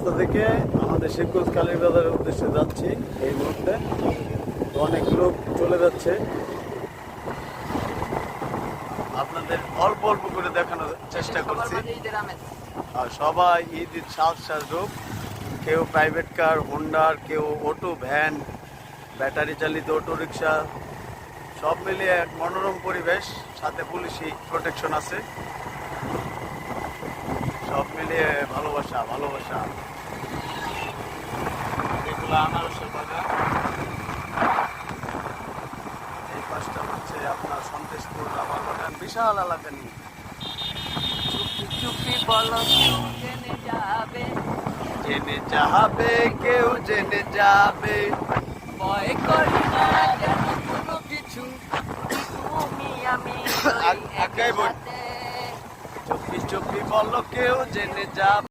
রাস্তা থেকে আমাদের শিবগঞ্জ কালীবাজারের উদ্দেশ্যে যাচ্ছি এই মুহূর্তে। তো অনেক লোক চলে যাচ্ছে, আপনাদের অল্প অল্প করে দেখানোর চেষ্টা করছি। আর সবাই ঈদের সাজ রূপ, কেউ প্রাইভেট কার, হোন্ডার, কেউ অটো, ভ্যান, ব্যাটারি চালিত অটো রিক্সা, সব মিলিয়ে এক মনোরম পরিবেশ, সাথে পুলিশি প্রোটেকশন আছে। সব মিলিয়ে ভালোবাসা ভালোবাসা। এগুলো আনারসের বাগান, এই পাশটা হচ্ছে আপনার সন্দেশপুর রাবার বাগান, বিশাল এলাকা নিয়ে। চুপি চুপি বলো কেউ জেনে যাবে, জেনে যাবে কেউ জেনে যাবে, ভয় করি না যেন কোনো কিছু, তুমি আমি আগাই বল। চুপি চুপি বলো কেউ জেনে যাবে।